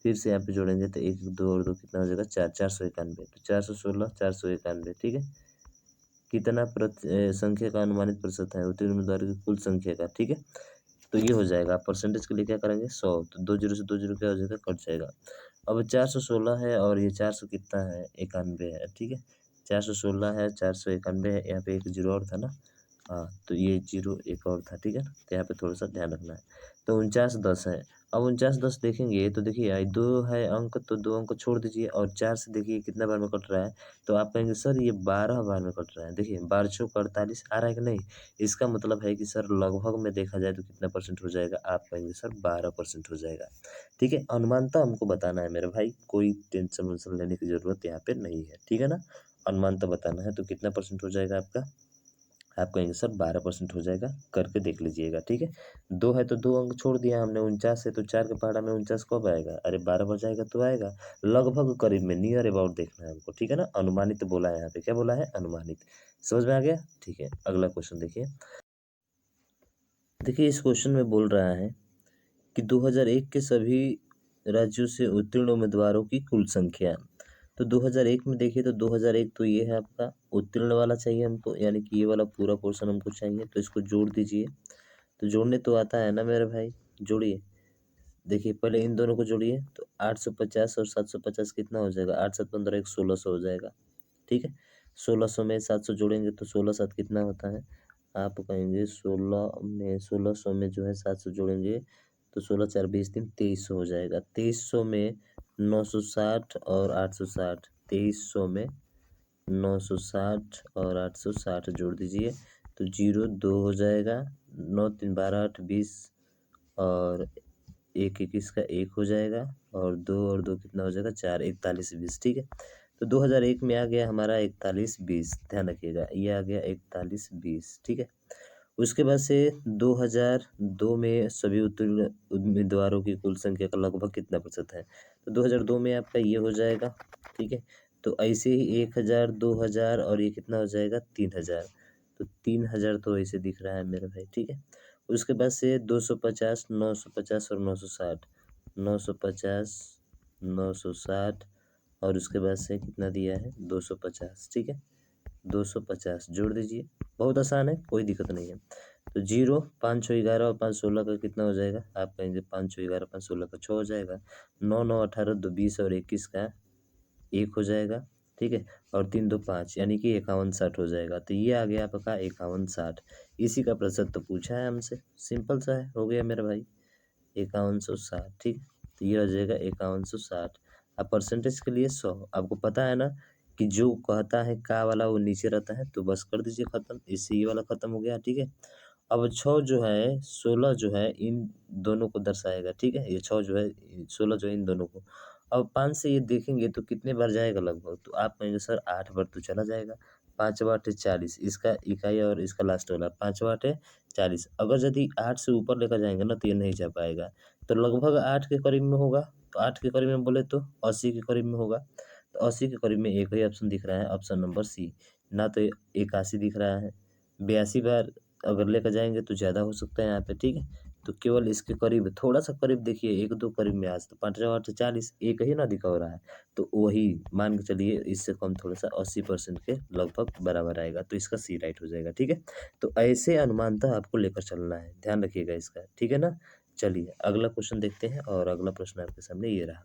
फिर से यहाँ पे जोड़ेंगे तो 1 2 और 2 कितना हो जाएगा, 4 491। तो 416 491। ठीक है, कितना संख्या का अनुमानित प्रतिशत है उत्तीर्ण उम्मीदवारों की कुल संख्या का। ठीक है, तो ये हो जाएगा। परसेंटेज के लिए क्या करेंगे, 100, तो 2 जीरो से 2 जीरो क्या हो जाएगा, कट जाएगा। अब 416 है और ये 400 कितना है, 91 है। ठीक है, 416 है, 491 है, यहाँ पे एक जीरो और था ना, हाँ, तो ये जीरो एक और था। ठीक है, तो यहाँ पे थोड़ा सा ध्यान रखना है। तो 49 10 है। अब 49 10 देखेंगे तो देखिए आई 2 है अंक, तो 2 अंक छोड़ दीजिए, और 4 से देखिए कितना बार में कट रहा है, तो आप कहेंगे सर ये 12 बार में कट रहा है। देखिए 12 चौक 48 आ रहा है कि नहीं, इसका मतलब है कि सर लगभग में देखा जाए तो कितना परसेंट हो जाएगा, आप कहेंगे सर 12% हो जाएगा। ठीक है, अनुमानता हमको बताना है मेरे भाई, कोई टेंशन वेंशन लेने की जरूरत यहाँ पे नहीं है। ठीक है ना, अनुमानता बताना है, तो कितना परसेंट हो जाएगा आपका, आप कहेंगे सर 12% हो जाएगा, करके देख लीजिएगा। ठीक है, 2 है तो 2 अंक छोड़ दिया हमने, 49 है तो 4 के पहाड़ा में 49 कब आएगा, अरे 12 बजाएगा तो आएगा, लगभग करीब में, नियर अबाउट देखना है हमको। ठीक है ना, अनुमानित बोला है यहाँ पे, क्या बोला है, अनुमानित। समझ में आ गया। ठीक है, अगला क्वेश्चन देखिए। देखिए इस क्वेश्चन में बोल रहा है कि 2001 के सभी राज्यों से उत्तीर्ण उम्मीदवारों की कुल संख्या। तो 2001 में देखिए, तो 2001 तो ये है आपका उत्तीर्ण वाला चाहिए हमको, यानी कि ये वाला पूरा पोर्शन हमको चाहिए, तो इसको जोड़ दीजिए। तो जोड़ने तो आता है ना मेरे भाई, जोड़िए। देखिए पहले इन दोनों को जोड़िए, तो 850 और 750 कितना हो जाएगा, 8 7 15 1 1600 हो जाएगा। ठीक है, 1600 में 700 जोड़ेंगे तो 16 7 कितना होता है, आप कहेंगे 1600 में जो है 700 जोड़ेंगे तो 16 4 20 3 2300 हो जाएगा। 2300 में 960 और 860, 2300 में 960 और 860 जोड़ दीजिए, तो 0 2 हो जाएगा, 9 3 12 8 20 और 1 21 का 1 हो जाएगा, और 2 और 2 कितना हो जाएगा, 4 41 20। ठीक है, तो 2001 में आ गया हमारा 41 20, ध्यान रखिएगा, ये आ गया 41 20। ठीक है, उसके बाद से 2002 में सभी उत्तीर्ण उम्मीदवारों की कुल संख्या का लगभग कितना प्रतिशत है, तो 2002 में आपका ये हो जाएगा। ठीक है, तो ऐसे ही 1000 2000 और ये कितना हो जाएगा, 3000। तो 3000 तो ऐसे दिख रहा है मेरे भाई। ठीक है, उसके बाद से 250 950 और 960, 950 960, और उसके बाद से कितना दिया है, 250। ठीक है, 250 जोड़ दीजिए, बहुत आसान है, कोई दिक्कत नहीं है। तो 0 5 6 11 और 5 16 का कितना हो जाएगा, आप कहेंगे 5 6 11 5 16 का 6 हो जाएगा, 9 9 18 2 20 और 21 का 1 हो जाएगा। ठीक है, और 3 2 5, यानी कि 51 60 हो जाएगा। तो ये आ गया आपका 51 60। इसी का प्रतिशत तो पूछा है हमसे, सिंपल सा है, हो गया मेरा भाई 5160। ठीक, तो ये हो जाएगा 5160। अब परसेंटेज के लिए 100, आपको पता है ना कि जो कहता है का वाला वो नीचे रहता है, तो बस कर दीजिए खत्म, इससे ये वाला खत्म हो गया। ठीक है, अब 6 जो है 16 जो है इन दोनों को दर्शाएगा। ठीक है, ये 6 जो है 16 जो है इन दोनों को। अब 5 से ये देखेंगे तो कितने बार जाएगा लगभग, तो आप कहेंगे सर 8 बार तो चला जाएगा। 5 8 40, इसका इकाई और इसका लास्ट वाला 5 8 40। अगर यदि 8 से ऊपर लेकर जाएंगे ना तो ये नहीं जा पाएगा, तो लगभग 8 के करीब में होगा। तो 8 के करीब में बोले तो 80 के करीब में होगा। तो 80 के करीब में एक ही ऑप्शन दिख रहा है, ऑप्शन नंबर सी। ना तो 81 दिख रहा है, 82 बार अगर लेकर जाएंगे तो ज़्यादा हो सकता है यहाँ पे। ठीक है, तो केवल इसके करीब, थोड़ा सा करीब देखिए, 1 2 करीब में आज तो 5 8 40 एक ही ना दिखा हो रहा है, तो वही मान के चलिए, इससे कम थोड़ा सा 80% के लगभग बराबर आएगा, तो इसका सी राइट हो जाएगा। ठीक है, तो ऐसे अनुमानतः आपको लेकर चलना है, ध्यान रखिएगा इसका। ठीक है ना, चलिए अगला क्वेश्चन देखते हैं, और अगला प्रश्न आपके सामने ये रहा।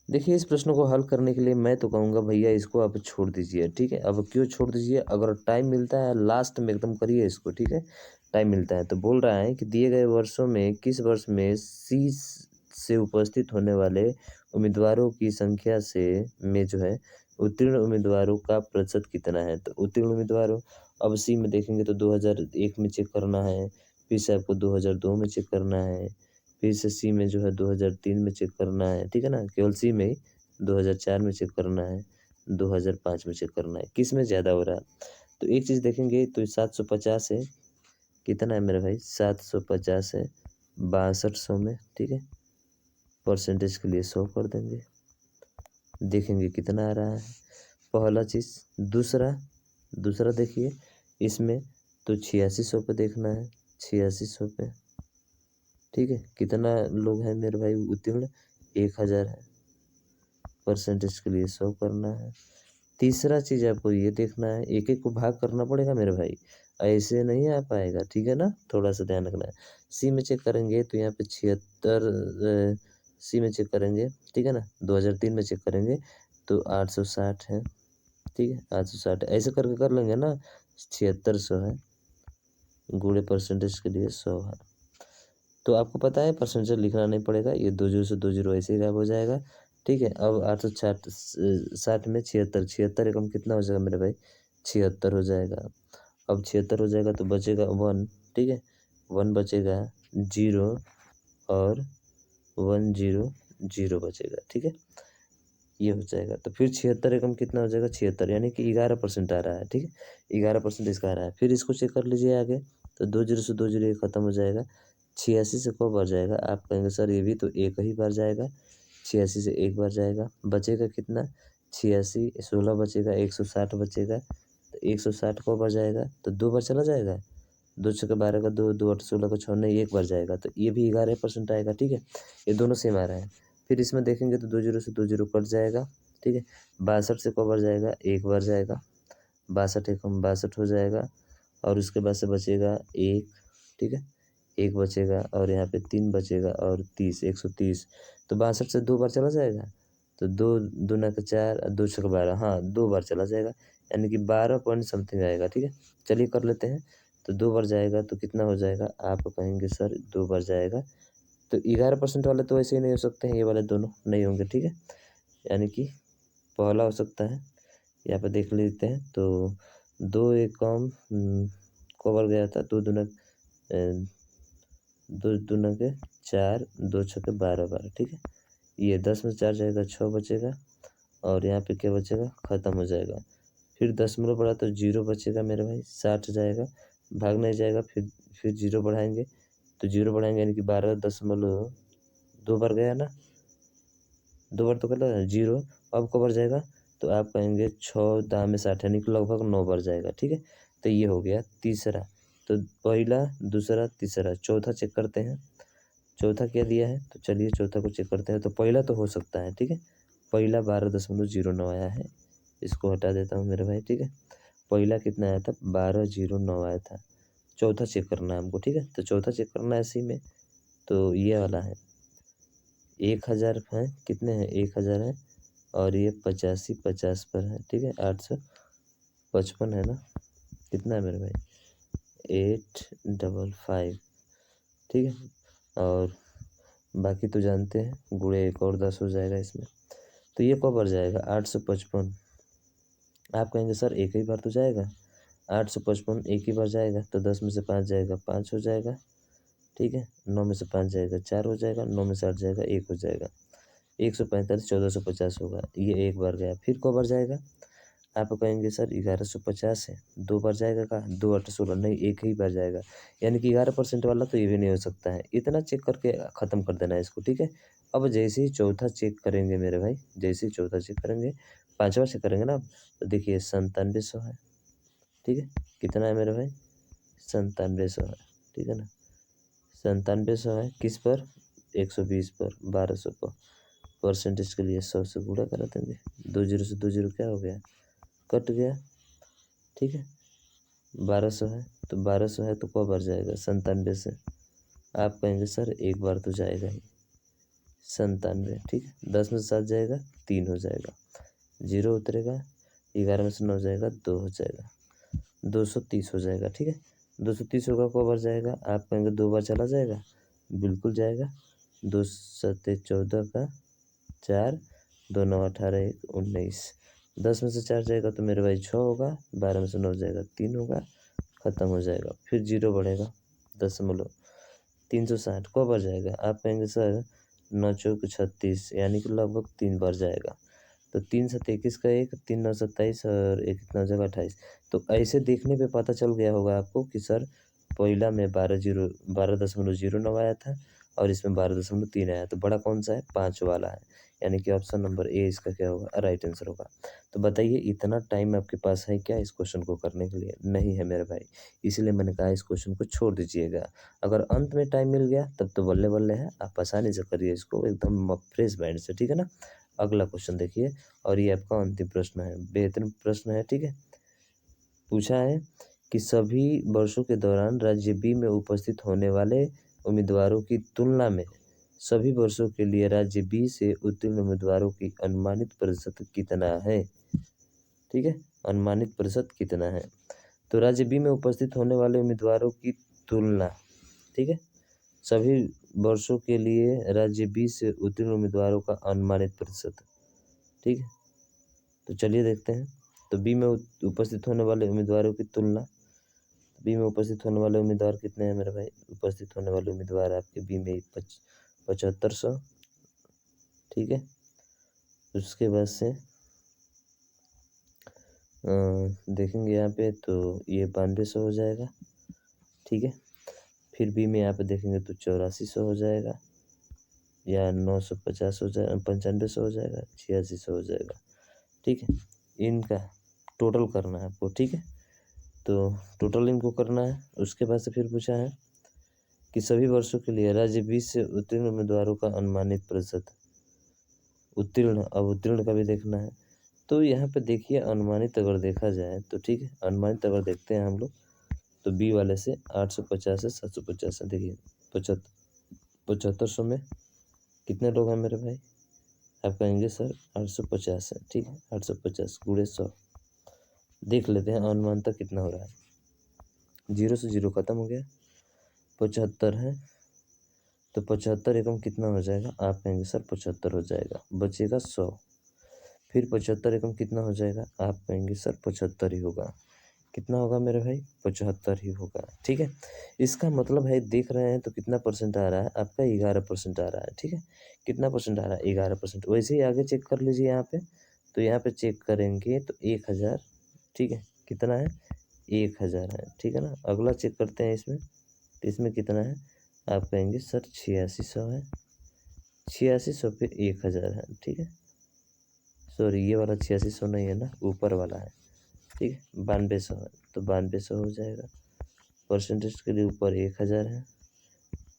देखिए इस प्रश्न को हल करने के लिए मैं तो कहूँगा भैया इसको आप छोड़ दीजिए, ठीक है। अब क्यों छोड़ दीजिए, अगर टाइम मिलता है लास्ट में एकदम करिए इसको, ठीक है। टाइम मिलता है तो बोल रहा है कि दिए गए वर्षों में किस वर्ष में सी से उपस्थित होने वाले उम्मीदवारों की संख्या से में जो है उत्तीर्ण उम्मीदवारों का प्रतिशत कितना है। तो उत्तीर्ण उम्मीदवारों, अब सी में देखेंगे तो 2001 में चेक करना है, फिर से आपको 2002 में चेक करना है, फिर से सी में जो है 2003 में चेक करना है, ठीक है ना। केवल सी में ही 2004 में चेक करना है, 2005 में चेक करना है, किस में ज़्यादा हो रहा है। तो एक चीज़ देखेंगे तो 750 है, कितना है मेरे भाई, 750 है 6200 में, ठीक है। परसेंटेज के लिए 100 कर देंगे, देखेंगे कितना आ रहा है पहला चीज़। दूसरा दूसरा देखिए इसमें तो 8600 पे देखना है, 8600 पे, ठीक है। कितना लोग हैं मेरे भाई उत्तीर्ण, 1000 है, परसेंटेज के लिए 100 करना है। तीसरा चीज़ आपको ये देखना है, एक एक को भाग करना पड़ेगा मेरे भाई, ऐसे नहीं आ पाएगा, ठीक है ना, थोड़ा सा ध्यान रखना है। सी में चेक करेंगे तो यहाँ पे 76, सी में चेक करेंगे, ठीक है ना, 2003 में चेक करेंगे तो 860 है, ठीक है, 860 ऐसे करके कर लेंगे ना। 7600 है, गुणे परसेंटेज के लिए 100 है। तो आपको पता है परसेंटेज लिखना नहीं पड़ेगा, ये 2 जीरो से 2 जीरो ऐसे ही गायब हो जाएगा, ठीक है। अब 860 60 में 76, 76 एकम कितना हो जाएगा मेरे भाई, 76 हो जाएगा। अब 76 हो जाएगा तो बचेगा 1, ठीक है, 1 बचेगा, 0 और 1 0 0 बचेगा, ठीक है। ये हो जाएगा तो फिर 76 एकम कितना हो जाएगा, 76 यानी कि 11% आ रहा है, ठीक है, 11% इसका आ रहा है। फिर इसको चेक कर लीजिए आगे, तो 2 जीरो से 2 जीरो ये खत्म हो जाएगा। 86 से कब बार जाएगा, आप कहेंगे सर ये भी तो एक ही बार जाएगा, 86 से एक बार जाएगा, बचेगा कितना, 86 16 बचेगा, 160 बचेगा। तो 160 कब बार जाएगा, तो 2 बार चला जाएगा, 2 छक्के 12 का 2, 2 8 16 का 6 नहीं, एक बार जाएगा, तो ये भी 11% आएगा, ठीक है। ये दोनों सेम आ रहा है। फिर इसमें देखेंगे तो 2 जीरो से 2 जीरो कट जाएगा, ठीक है। 62 से कब बार जाएगा, एक बार जाएगा, 62 एकम 62 हो जाएगा, और उसके बाद से बचेगा 1, ठीक है, 1 बचेगा, और यहाँ पे 3 बचेगा, और 30 130। तो 62 से 2 बार चला जाएगा, तो 2 दूना का 4, 2 छक्का 12, हाँ 2 बार चला जाएगा, यानी कि 12 पॉइंट समथिंग आएगा, ठीक है। चलिए कर लेते हैं, तो 2 बार जाएगा तो कितना हो जाएगा, आप कहेंगे सर 2 बार जाएगा तो 11% वाले तो ऐसे ही नहीं हो सकते हैं, ये वाले दोनों नहीं होंगे, ठीक है। यानी कि पहला हो सकता है, यहाँ पे देख लेते हैं तो 2 एकम कवर गया था, 2 दूना 2 दूना के 4, 2 छक्के 12 12, ठीक है। ये 10 में 4 जाएगा, 6 बचेगा, और यहाँ पे क्या बचेगा, ख़त्म हो जाएगा। फिर दशमलव बढ़ा तो 0 बचेगा मेरे भाई, 60 जाएगा, भाग नहीं जाएगा, फिर 0 बढ़ाएंगे, तो 0 बढ़ाएंगे यानी कि 12.2 बार गया ना, 2 बार तो गलत है 0। अब कब बार जाएगा, तो आप कहेंगे 6 दाम में 60 यानी कि लगभग 9 बार जाएगा, ठीक है। तो ये हो गया तीसरा। तो पहला, दूसरा, तीसरा, चौथा चेक करते हैं, चौथा क्या दिया है, तो चलिए चौथा को चेक करते हैं। तो पहला तो हो सकता है, ठीक है, पहला 12.09 आया है, इसको हटा देता हूँ मेरे भाई, ठीक है। पहला कितना आया था, 1209 आया था। चौथा चेक करना है हमको, ठीक है, तो चौथा चेक करना है इसी में, तो ये वाला है 1000 है, कितने हैं 1000 है, और ये 85 50 पर है, ठीक है, 855 है ना, कितना है मेरे भाई 855, ठीक है। और बाकी तो जानते हैं, गुणे 1 और 10 हो जाएगा इसमें, तो ये कब बढ़ जाएगा 855। आप कहेंगे सर एक ही बार तो जाएगा, 855 एक ही बार जाएगा, तो 10 में से 5 जाएगा, 5 हो जाएगा, ठीक है। 9 में से 5 जाएगा, 4 हो जाएगा, 9 में से 8 जाएगा, 1 हो जाएगा, 145 1450 होगा, ये एक बार गया। फिर कब बार जाएगा, आप कहेंगे सर 1150 है, 2 बार जाएगा का, 2 8 16 नहीं, एक ही बार जाएगा, यानी कि 11% वाला तो ये भी नहीं हो सकता है। इतना चेक करके ख़त्म कर देना है इसको, ठीक है। अब जैसे ही चौथा चेक करेंगे मेरे भाई, जैसे ही चौथा चेक करेंगे, पाँचवा चेक करेंगे ना, तो देखिए 9700 है, ठीक है। कितना है मेरे भाई, 9700 है, ठीक है ना, 9700 है, किस पर, 120 पर, 1200 पर, परसेंटेज के लिए 100 से गुणा करा देंगे, 2 जीरो से 2 जीरो क्या हो गया, कट गया, ठीक है। 1200 है, तो 1200 है तो कब बार जाएगा, 97 से। आप कहेंगे सर एक बार तो जाएगा ही, 97, ठीक है। 10 में से 7 जाएगा 3 हो जाएगा, 0 उतरेगा, 11 में से 9 जाएगा 2 हो जाएगा, 230 हो जाएगा, ठीक है। 230 होगा को बार जाएगा, आप कहेंगे 2 बार चला जाएगा, बिल्कुल जाएगा। 2 सत्ते 14 का 4, 2 9 18 1 19, 10 में से 4 जाएगा तो मेरे भाई 6 होगा, 12 में से 9 जाएगा 3 होगा, ख़त्म हो जाएगा। फिर 0 बढ़ेगा, 360 को बार जाएगा, आप कहेंगे सर 9 चौक 36, यानी कि लगभग 3 बार जाएगा। तो 3 7 21 का 1, 3 9 27 और 1 9 जगह 28। तो ऐसे देखने पे पता चल गया होगा आपको कि सर पहिला में 12.09 आया था और इसमें 12.3 आया, तो बड़ा कौन सा है? 5 वाला है, यानी कि ऑप्शन नंबर ए इसका क्या होगा? राइट आंसर होगा। तो बताइए इतना टाइम आपके पास है क्या इस क्वेश्चन को करने के लिए? नहीं है मेरे भाई, इसलिए मैंने कहा इस क्वेश्चन को छोड़ दीजिएगा। अगर अंत में टाइम मिल गया तब तो बल्ले बल्ले है, आप आसानी से करिए इसको एकदम फ्रेश माइंड से, ठीक है ना। अगला क्वेश्चन देखिए, और ये आपका अंतिम प्रश्न है, बेहतरीन प्रश्न है, ठीक है। पूछा है कि सभी वर्षों के दौरान राज्य बी में उपस्थित होने वाले उम्मीदवारों की तुलना में सभी वर्षों के लिए राज्य बी से उत्तीर्ण उम्मीदवारों की अनुमानित प्रतिशत कितना है, ठीक है। अनुमानित प्रतिशत कितना है, तो राज्य बी में उपस्थित होने वाले उम्मीदवारों की तुलना, ठीक है, सभी वर्षों के लिए राज्य बी से उत्तीर्ण उम्मीदवारों का अनुमानित प्रतिशत, ठीक है। तो चलिए देखते हैं। तो बी में उपस्थित होने वाले उम्मीदवारों की तुलना, बी में उपस्थित होने वाले उम्मीदवार कितने हैं मेरे भाई? उपस्थित होने वाले उम्मीदवार आपके बी में 7500, ठीक है। उसके बाद से देखेंगे यहाँ पे तो ये 9200 हो जाएगा, ठीक है। फिर बी में यहाँ पे देखेंगे तो 8400 हो जाएगा, या 950 हो जाएगा, 9500 हो जाएगा, 8600 हो जाएगा, ठीक है। इनका टोटल करना है आपको, ठीक है। तो टोटल इनको करना है। उसके बाद से फिर पूछा है कि सभी वर्षों के लिए राज्य बी से उत्तीर्ण उम्मीदवारों का अनुमानित प्रतिशत, उत्तीर्ण, अब उत्तीर्ण का भी देखना है। तो यहाँ पे देखिए अनुमानित अगर देखा जाए तो, ठीक है, अनुमानित अगर देखते हैं हम लोग तो बी वाले से 850 से 750 है। देखिए 7500 में कितने लोग हैं मेरे भाई? आप कहेंगे सर 850 है, ठीक है। 850 गुणे 100, देख लेते हैं अनुमानतः कितना हो रहा है। 0 से 0 खत्म हो गया, 75 है, तो 75 एकम कितना हो जाएगा? आप कहेंगे सर 75 हो जाएगा, बचेगा 100। फिर 75 एकम कितना हो जाएगा? आप कहेंगे सर 75 ही होगा। कितना होगा मेरे भाई? 75 ही होगा, ठीक है। इसका मतलब है, देख रहे हैं तो कितना परसेंट आ रहा है आपका? 11% आ रहा है, ठीक है। कितना परसेंट आ रहा है? 11%। वैसे ही आगे चेक कर लीजिए यहाँ पे, तो यहाँ पे चेक करेंगे तो 1000, ठीक है। कितना है? 1000 है, ठीक है ना। अगला चेक करते हैं इसमें, तो इसमें कितना है? आप कहेंगे सर 8600 है, 8600 पे 1000 है, ठीक है। सॉरी, ये वाला 8600 नहीं है ना, ऊपर वाला है, ठीक है। 9200 है, तो 9200 हो जाएगा। परसेंटेज के लिए ऊपर 1000 है,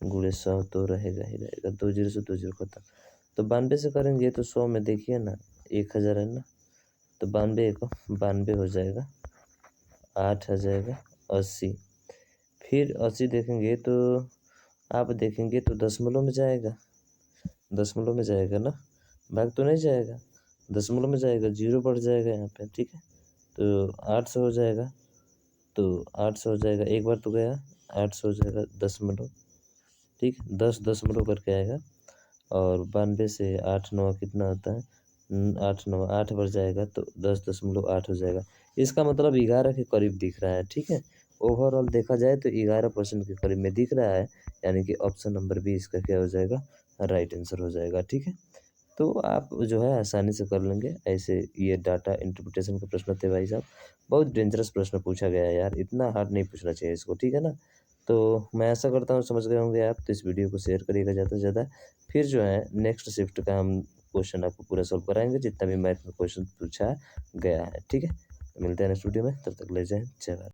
गुणे 100 तो रहेगा ही रहेगा, 20 से 20 खत्म। तो 92 से करेंगे तो 100 में देखिए ना 1000 है ना, तो 92 को 92 हो जाएगा, 8 आ जाएगा, 80। फिर 80 देखेंगे तो आप देखेंगे तो दशमलव में जाएगा, दशमलव में जाएगा ना, भाग तो नहीं जाएगा, दशमलव में जाएगा, 0 बढ़ जाएगा यहाँ पे, ठीक है। तो 800 हो जाएगा, तो 800 हो जाएगा, एक बार तो गया, 800 हो जाएगा दशमलव, ठीक है। 10 दशमलव करके आएगा, और 92 से 8 9 कितना होता है? 8 9 8 बढ़ जाएगा, तो 10.8 हो जाएगा। इसका मतलब 11 के करीब दिख रहा है, ठीक है। ओवरऑल देखा जाए तो 11% के करीब में दिख रहा है, यानी कि ऑप्शन नंबर बी इसका क्या हो जाएगा? राइट आंसर हो जाएगा, ठीक है। तो आप जो है आसानी से कर लेंगे ऐसे। ये डाटा इंटरप्रिटेशन के प्रश्न थे भाई साहब, बहुत डेंजरस प्रश्न पूछा गया है यार, इतना हार्ड नहीं पूछना चाहिए इसको, ठीक है ना। तो मैं ऐसा करता हूँ, समझ गए होंगे आप, तो इस वीडियो को शेयर करिएगा ज़्यादा से ज़्यादा। फिर जो है नेक्स्ट शिफ्ट का हम क्वेश्चन आपको पूरा सॉल्व कराएंगे, जितना भी मैथ में क्वेश्चन पूछा गया है, ठीक है। तो मिलते हैं नेक्स्ट वीडियो में, तब तक ले जाएँ, जय भारत।